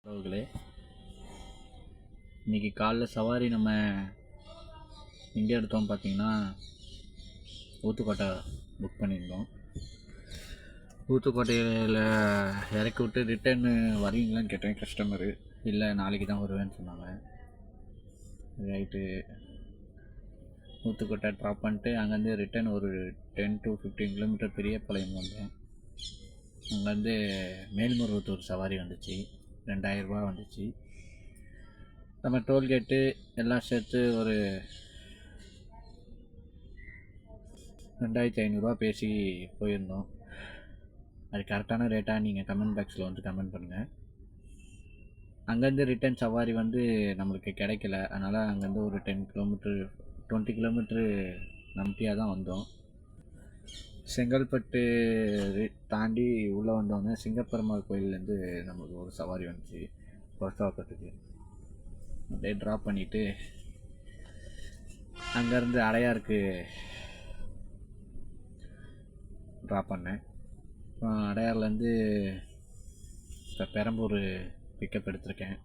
உறவுகளே, இன்றைக்கி காலைல சவாரி நம்ம எங்கே எடுத்தோம் பார்த்தீங்கன்னா ஊத்துக்கோட்டை புக் பண்ணியிருந்தோம். ஊத்துக்கோட்டையில் இறக்கி விட்டு ரிட்டர்னு வரீங்களான்னு கேட்டேன் கஸ்டமரு. இல்லை, நாளைக்கு தான் வருவேன்னு சொன்னாங்க. ரைட்டு, ஊத்துக்கோட்டை ட்ராப் பண்ணிட்டு அங்கேருந்து ரிட்டர்ன் ஒரு 10 to 15 கிலோமீட்டர் பெரியபாளையம் வந்தேன். அங்கேருந்து மேல்மருவத்தூர் சவாரி வந்துச்சு, 2000 ரூபா வந்துச்சு. நம்ம டோல்கேட்டு எல்லாம் சேர்த்து ஒரு 2500 பேசி போயிருந்தோம். அது கரெக்டான ரேட்டாக நீங்கள் கமெண்ட் பாக்ஸில் வந்து கமெண்ட் பண்ணுங்கள். அங்கேருந்து ரிட்டர்ன் சவாரி வந்து நம்மளுக்கு கிடைக்கல. அதனால் அங்கேருந்து ஒரு 20 கிலோமீட்ரு நம்பியாக தான் வந்தோம். செங்கல்பட்டு தாண்டி உள்ளே வந்தோடனே சிங்கப்பெருமாள் கோயிலேருந்து நம்மளுக்கு ஒரு சவாரி வந்துச்சு பொருத்தாக்கத்துக்கு. அப்படியே ட்ராப் பண்ணிவிட்டு அங்கேருந்து அடையாருக்கு ட்ராப் பண்ணேன். அடையார்லேருந்து இப்போ பெரம்பூர் பிக்கப் எடுத்திருக்கேன்.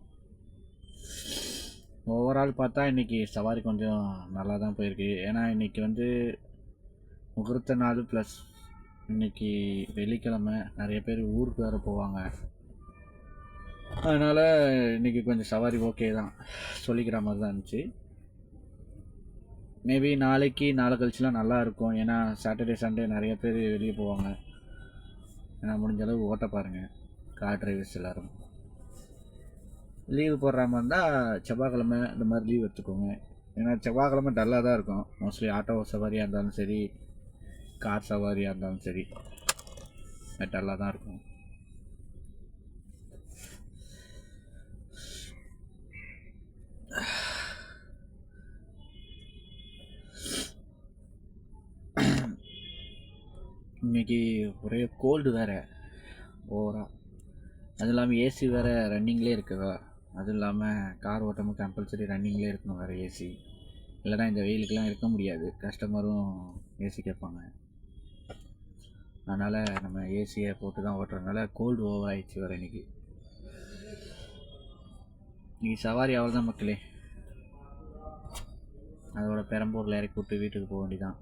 ஓவரால் பார்த்தா இன்றைக்கி சவாரி கொஞ்சம் நல்லா தான் போயிருக்கு. ஏன்னா இன்றைக்கி வந்து முகூர்த்த நாள் ப்ளஸ் இன்றைக்கி வெள்ளிக்கிழமை, நிறைய பேர் ஊருக்கு வேறு போவாங்க. அதனால் இன்றைக்கி கொஞ்சம் சவாரி ஓகே தான், சொல்லிக்கிற மாதிரி தான் இருந்துச்சு. மேபி நாளைக்கு நாளை கழிச்சுலாம் நல்லா இருக்கும். ஏன்னா சாட்டர்டே சண்டே நிறைய பேர் வெளியே போவாங்க. ஏன்னா முடிஞ்ச அளவு ஓட்ட பாருங்கள், கார் டிரைவர்ஸ் எல்லோரும். லீவு போடுற மாதிரி இருந்தால் செவ்வாய்க்கிழமை இந்த மாதிரி லீவ் எடுத்துக்கோங்க. ஏன்னா செவ்வாய்க்கிழமை டல்லாக தான் இருக்கும். மோஸ்ட்லி ஆட்டோ சவாரியாக இருந்தாலும் சரி, கார் சவாரியாக இருந்தாலும் சரி, டல்லாக தான் இருக்கும். இன்றைக்கி ஒரே கோல்டு வேறு ஓவராக. அதுவும் இல்லாமல் ஏசி வேறு ரன்னிங்லேயே இருக்குதா. அதுவும் இல்லாமல் கார் ஓட்டமும் கம்பல்சரி ரன்னிங்லேயே இருக்கணும் வேறு ஏசி. இல்லைனா இந்த வெயிலுக்கெலாம் இருக்க முடியாது, கஸ்டமரும் ஏசி கேட்பாங்க. அதனால் நம்ம ஏசியை போட்டு தான் ஓட்டுறதுனால கோல்டு ஓவர் ஆகிடுச்சு வேறு. இன்றைக்கி சவாரி அவ்வளோதான் மக்களே. அதோட பெரம்பூரில் இறக்கி விட்டு வீட்டுக்கு போக வேண்டியதான்.